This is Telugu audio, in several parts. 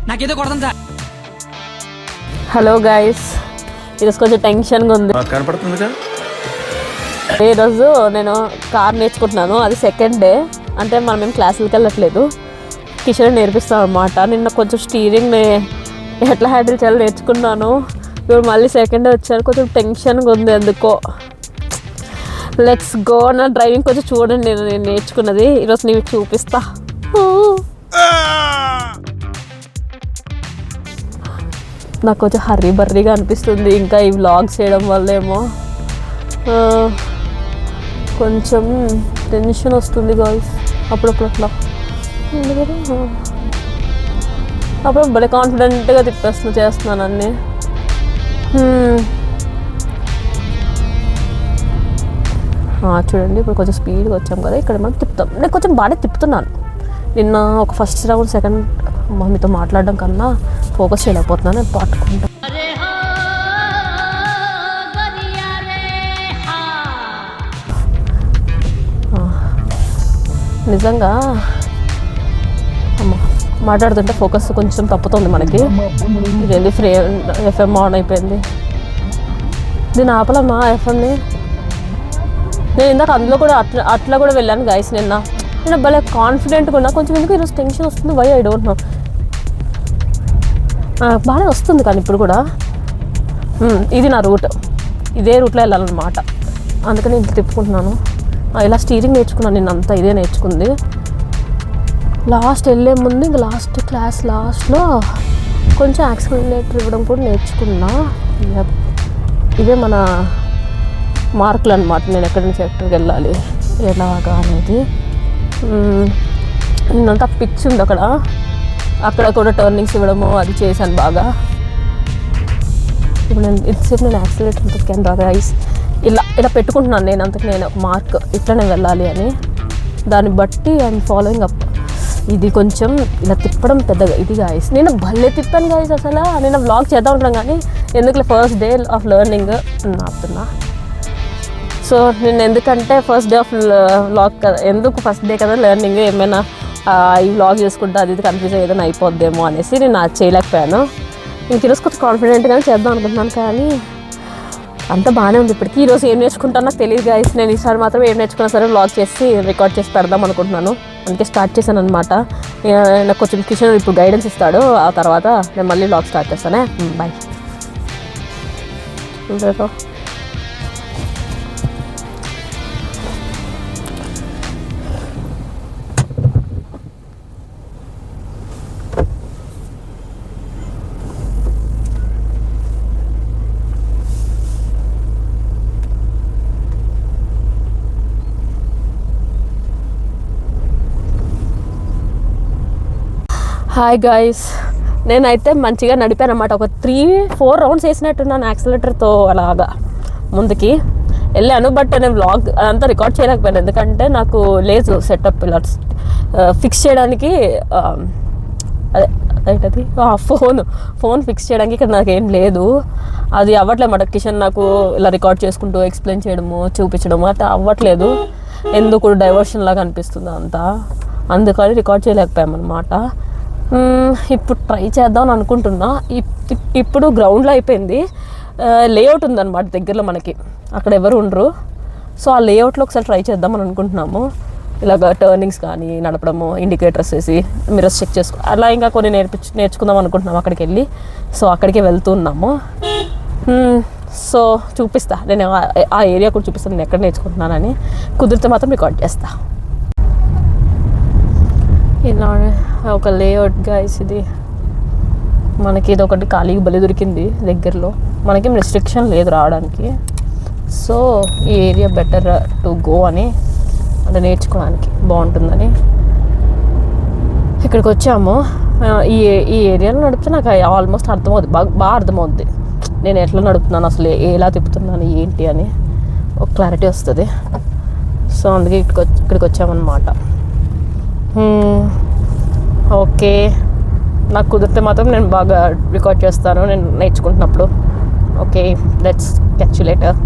నాకేదో కొడతాం సార్. హలో గైస్, ఈరోజు కొంచెం టెన్షన్గా ఉంది. కనపడుతుందిగా. ఈరోజు నేను కార్ నేర్చుకుంటున్నాను. అది సెకండ్ డే, అంటే మనం ఏం క్లాసులకి వెళ్ళట్లేదు. కిషోర్ నేర్పిస్తాను అనమాట. నిన్న కొంచెం స్టీరింగ్ని ఎట్లా హ్యాండిల్ చేయాలో నేర్చుకున్నాను. ఇప్పుడు మళ్ళీ సెకండ్ డే వచ్చాను. కొంచెం టెన్షన్గా ఉంది ఎందుకో. Let's go. నా డ్రైవింగ్ కొంచెం చూడండి, నేను నేర్చుకున్నది ఈరోజు నీకు చూపిస్తా. నాకు కొంచెం హర్రీ బర్రీగా అనిపిస్తుంది. ఇంకా ఈ వ్లాగ్స్ చేయడం వల్ల ఏమో కొంచెం టెన్షన్ వస్తుంది గాయ్స్. అప్పుడప్పుడు అట్లా అప్పుడు భలే కాన్ఫిడెంట్గా చేస్తున్నాను అన్నీ. చూడండి, ఇప్పుడు కొంచెం స్పీడ్గా వచ్చాం కదా. ఇక్కడ మనం తిప్పుతాం. నేను కొంచెం బాగానే తిప్పుతున్నాను. నిన్న ఒక ఫస్ట్ రౌండ్ సెకండ్ మీతో మాట్లాడడం కన్నా ఫోకస్ చేయలేకపోతున్నాను. నేను పట్టుకుంటాను. నిజంగా మాట్లాడుతుంటే ఫోకస్ కొంచెం తప్పుతుంది మనకి. ఇదేంది ఎఫ్ఎం ఆన్ అయిపోయింది. దీని ఆపలమ్మా ఎఫ్ఎంని. నేను ఇందాక అందులో కూడా అట్లా కూడా వెళ్ళాను గైస్. నేను భలే కాన్ఫిడెంట్గా ఉన్నా. కొంచెం ఎందుకు ఈరోజు టెన్షన్ వస్తుంది. Why I don't know. బాగానే వస్తుంది కానీ ఇప్పుడు కూడా. ఇది నా రూట్, ఇదే రూట్లో వెళ్ళాలన్నమాట. అందుకని ఇంత తిప్పుకుంటున్నాను. ఇలా స్టీరింగ్ నేర్చుకున్నాను నిన్న అంతా. ఇదే నేర్చుకుంది. లాస్ట్ వెళ్ళే ముందు ఇంకా లాస్ట్లో కొంచెం యాక్సిలరేటర్ ఇవ్వడం కూడా నేర్చుకున్నా. ఇవే మన మార్కులు అనమాట. నేను ఎక్కడి నుంచి ఎక్కడికి వెళ్ళాలి ఎలాగా అనేది. నిన్నంతా పిచ్ ఉంది అక్కడ కూడా టర్నింగ్స్ ఇవ్వడము అది చేశాను బాగా. ఇప్పుడు ఇంతసేపు నేను యాక్సిలరేటర్ తొక్కాను బాగా గైస్. ఇలా పెట్టుకుంటున్నాను నేను అంతకు నేను ఒక మార్క్, ఇట్లనే వెళ్ళాలి అని. దాన్ని బట్టి ఐఎమ్ ఫాలోయింగ్ అప్. ఇది కొంచెం ఇలా తిప్పడం పెద్దగా ఇది గాయస్. నేను భలే తిప్పాను గాయస్. అసలు నేను వ్లాగ్ చేద్దాం ఉంటాను కానీ ఎందుకు ఫస్ట్ డే ఆఫ్ లెర్నింగ్ ఆపుతున్నా. సో నేను ఎందుకంటే ఫస్ట్ డే ఆఫ్ వ్లాగ్ కదా, ఎందుకు ఫస్ట్ డే కదా లెర్నింగ్, ఏమైనా ఈ వ్లాగ్ చేసుకుంటే అది కన్ఫ్యూజ్ ఏదైనా అయిపోద్దేమో అనేసి నేను అది చేయలేకపోయాను. ఇంక ఈరోజు కొంచెం కాన్ఫిడెంట్గానే చేద్దాం అనుకుంటున్నాను కానీ అంత బాగానే ఉంది. ఇప్పటికీ ఈరోజు ఏం నేర్చుకుంటానో నాకు తెలియదు గాయస్. నేను ఈసారి మాత్రం ఏం నేర్చుకున్నా సరే వ్లాగ్ చేసి రికార్డ్ చేసి పెడదాం అనుకుంటున్నాను. అందుకే స్టార్ట్ చేశాను అనమాట. నాకు కొంచెం కిషన్ ఇప్పుడు గైడెన్స్ ఇస్తాడు. ఆ తర్వాత నేను మళ్ళీ వ్లాగ్ స్టార్ట్ చేస్తానే. బాయ్. హాయ్ గాయస్, నేనైతే మంచిగా నడిపాను అన్నమాట. ఒక 3-4 రౌండ్స్ వేసినట్టున్నాను యాక్సిలరేటర్తో అలాగా ముందుకి వెళ్ళాను. బట్ నేను వ్లాగ్ అదంతా రికార్డ్ చేయలేకపోయాను ఎందుకంటే నాకు లేదు సెటప్ ఇలా ఫిక్స్ చేయడానికి. అదేంటది ఫోన్ ఫిక్స్ చేయడానికి ఇక్కడ నాకేం లేదు. అది అవ్వట్లేదు అన్నమాట. కిషన్ నాకు ఇలా రికార్డ్ చేసుకుంటూ ఎక్స్ప్లెయిన్ చేయడము చూపించడము అయితే అవ్వట్లేదు. ఎందుకు డైవర్షన్ లాగా అనిపిస్తుంది అంతా. అందుకని రికార్డ్ చేయలేకపోయామన్నమాట. ఇప్పుడు ట్రై చేద్దామని అనుకుంటున్నా. ఇప్పుడు గ్రౌండ్లో అయిపోయింది. లేఅవుట్ ఉందన్నమాట దగ్గరలో మనకి, అక్కడ ఎవరు ఉండరు. సో ఆ లేఅవుట్లో ఒకసారి ట్రై చేద్దామని అనుకుంటున్నాము. ఇలాగ టర్నింగ్స్ కానీ నడపడము, ఇండికేటర్స్ వేసి మిర్రర్స్ చెక్ చేసుకో అలా ఇంకా కొన్ని నేర్చుకుందాం అనుకుంటున్నాము అక్కడికి వెళ్ళి. సో అక్కడికే వెళ్తున్నాము. సో చూపిస్తా నేను ఆ ఏరియా కూడా చూపిస్తాను నేను ఎక్కడ నేర్చుకుంటున్నానని. కుదిరితే మాత్రం రికార్డ్ చేస్తా. ఇలా ఒక లేఅవుట్ గైస్. ఇది మనకి ఇది ఒకటి ఖాళీగా బలి దొరికింది దగ్గరలో. మనకేం రెస్ట్రిక్షన్ లేదు రావడానికి. సో ఈ ఏరియా బెటర్ టు గో అని, అంటే నేర్చుకోవడానికి బాగుంటుందని ఇక్కడికి వచ్చాము. ఈ ఏరియాలో నడిపితే నాకు ఆల్మోస్ట్ అర్థమవుద్ది, బాగా అర్థమవుద్ది నేను ఎట్లా నడుపుతున్నాను, అసలు ఎలా తిప్పుతున్నాను ఏంటి అని ఒక క్లారిటీ వస్తుంది. సో అందుకే ఇక్కడికి వచ్చామన్నమాట. ఓకే, నాకు కుదిరితే మాత్రం నేను బాగా రికార్డ్ చేస్తాను నేను నేర్చుకుంటున్నప్పుడు. Okay, let's catch you later.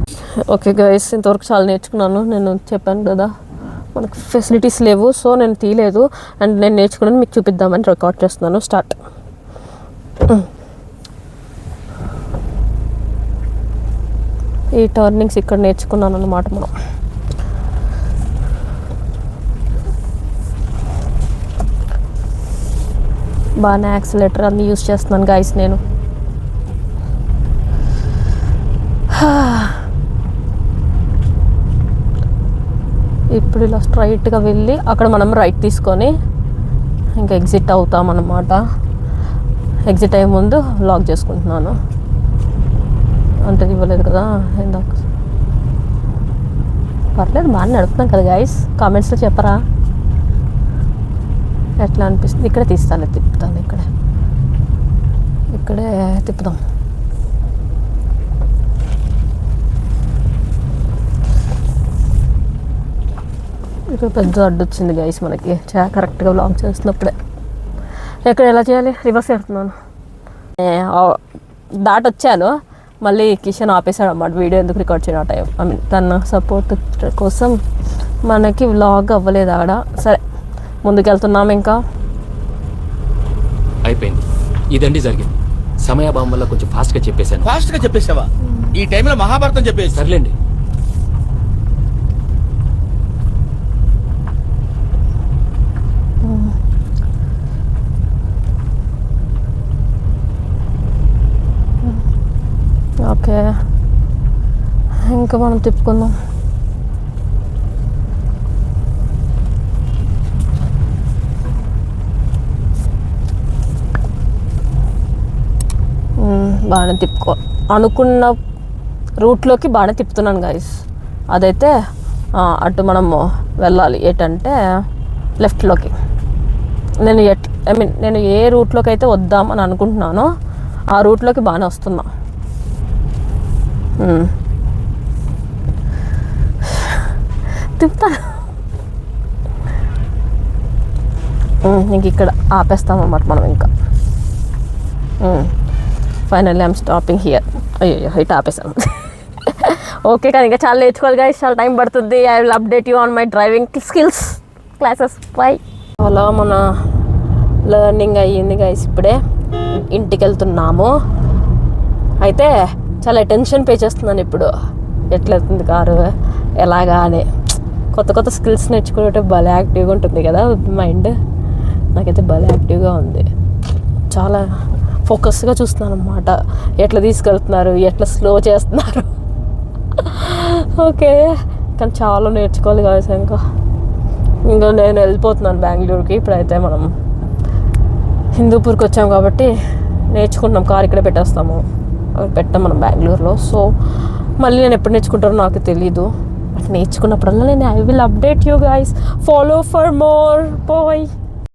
Okay guys, ఇంతవరకు చాలా నేర్చుకున్నాను. నేను చెప్పాను కదా మనకు ఫెసిలిటీస్ లేవు, సో నేను తీయలేదు. అండ్ నేను నేర్చుకున్నాను మీకు చూపిద్దామని రికార్డ్ చేస్తున్నాను. స్టార్ట్. ఈ టర్నింగ్స్ ఇక్కడ నేర్చుకున్నాను అన్నమాట మనం. బాగానే యాక్సిలేటర్ అన్నీ యూజ్ చేస్తున్నాను గైస్ నేను. ఇప్పుడు ఇలా స్ట్రైట్గా వెళ్ళి అక్కడ మనం రైట్ తీసుకొని ఇంకా ఎగ్జిట్ అవుతామన్నమాట. ఎగ్జిట్ అయ్యే ముందు లాక్ చేసుకుంటున్నాను. అంటే ఇవ్వలేదు కదా ఇందాక. పర్లేదు బాగానే నడుపుతున్నాం కదా గైస్, కామెంట్స్లో చెప్పరా ఎట్లా అనిపిస్తుంది. ఇక్కడే తిప్పుతాను ఇక్కడే తిప్పుదాం. ఇక్కడ పెద్ద అడ్డు వచ్చింది గైస్ మనకి కరెక్ట్గా బ్లాక్ చేస్తున్నప్పుడే. ఎక్కడ ఎలా చేయాలి, రివర్స్ పెడుతున్నాను. దాటొచ్చాను, మళ్ళీ కిషన్ ఆపేశాడు అన్నమాట వీడియో ఎందుకు రికార్డ్ చేయడం టైం. ఐ మీన్ తన సపోర్ట్ కోసం మనకి వ్లాగ్ అవ్వలేదు ఆడ. సరే ముందుకెళ్తున్నాము. ఇంకా అయిపోయింది. ఇదండి జరిగింది. సమయాభావం వల్ల కొంచెం ఫాస్ట్గా చెప్పేసావా? ఈ టైంలో మహాభారతం చెప్పేసి సర్లేండి. ఓకే ఇంకా మనం తిప్పుకుందాం. బాగానే అనుకున్న రూట్లోకి బాగానే తిప్పుతున్నాను గైస్. అదైతే అటు మనము వెళ్ళాలి ఏంటంటే లెఫ్ట్లోకి. నేను ఏ రూట్లోకి అయితే వద్దామని అనుకుంటున్నానో ఆ రూట్లోకి బాగానే వస్తున్నా. తిప్పుతాను. ఇంక ఇక్కడ ఆపేస్తామన్నమాట మనం. ఇంకా ఫైనల్లీ ఐమ్ స్టాపింగ్ హియర్. అయ్యో ఇటు ఆపేసాను. ఓకే కానీ ఇంకా చాలా నేర్చుకోవాలి గైస్, చాలా టైం పడుతుంది. I will update you on my driving skills classes. By. అలా మన లెర్నింగ్ అయ్యింది గైస్. ఇప్పుడే ఇంటికి వెళ్తున్నాము. అయితే చాలా అటెన్షన్ పే చేస్తున్నాను ఇప్పుడు. ఎట్లా వెళ్తుంది కారు ఎలాగా అని. కొత్త స్కిల్స్ నేర్చుకుంటే భలే యాక్టివ్గా ఉంటుంది కదా మైండ్. నాకైతే భలే యాక్టివ్గా ఉంది. చాలా ఫోకస్గా చూస్తున్నాను అన్నమాట. ఎట్లా తీసుకెళ్తున్నారు, ఎట్లా స్లో చేస్తున్నారు. ఓకే కానీ చాలా నేర్చుకోవాలి కదా. ఇంకా నేను వెళ్ళిపోతున్నాను బెంగళూరుకి. ఇప్పుడైతే మనం హిందూపూర్కి వచ్చాం కాబట్టి నేర్చుకుంటున్నాం. కార్ ఇక్కడే పెట్టేస్తాము, పెట్టాం మనం బెంగళూరులో. సో మళ్ళీ నేను ఎప్పుడు నేర్చుకుంటానో నాకు తెలీదు. బట్ నేర్చుకున్నప్పుడల్లా నేను I will update you guys. Follow for more. Bye.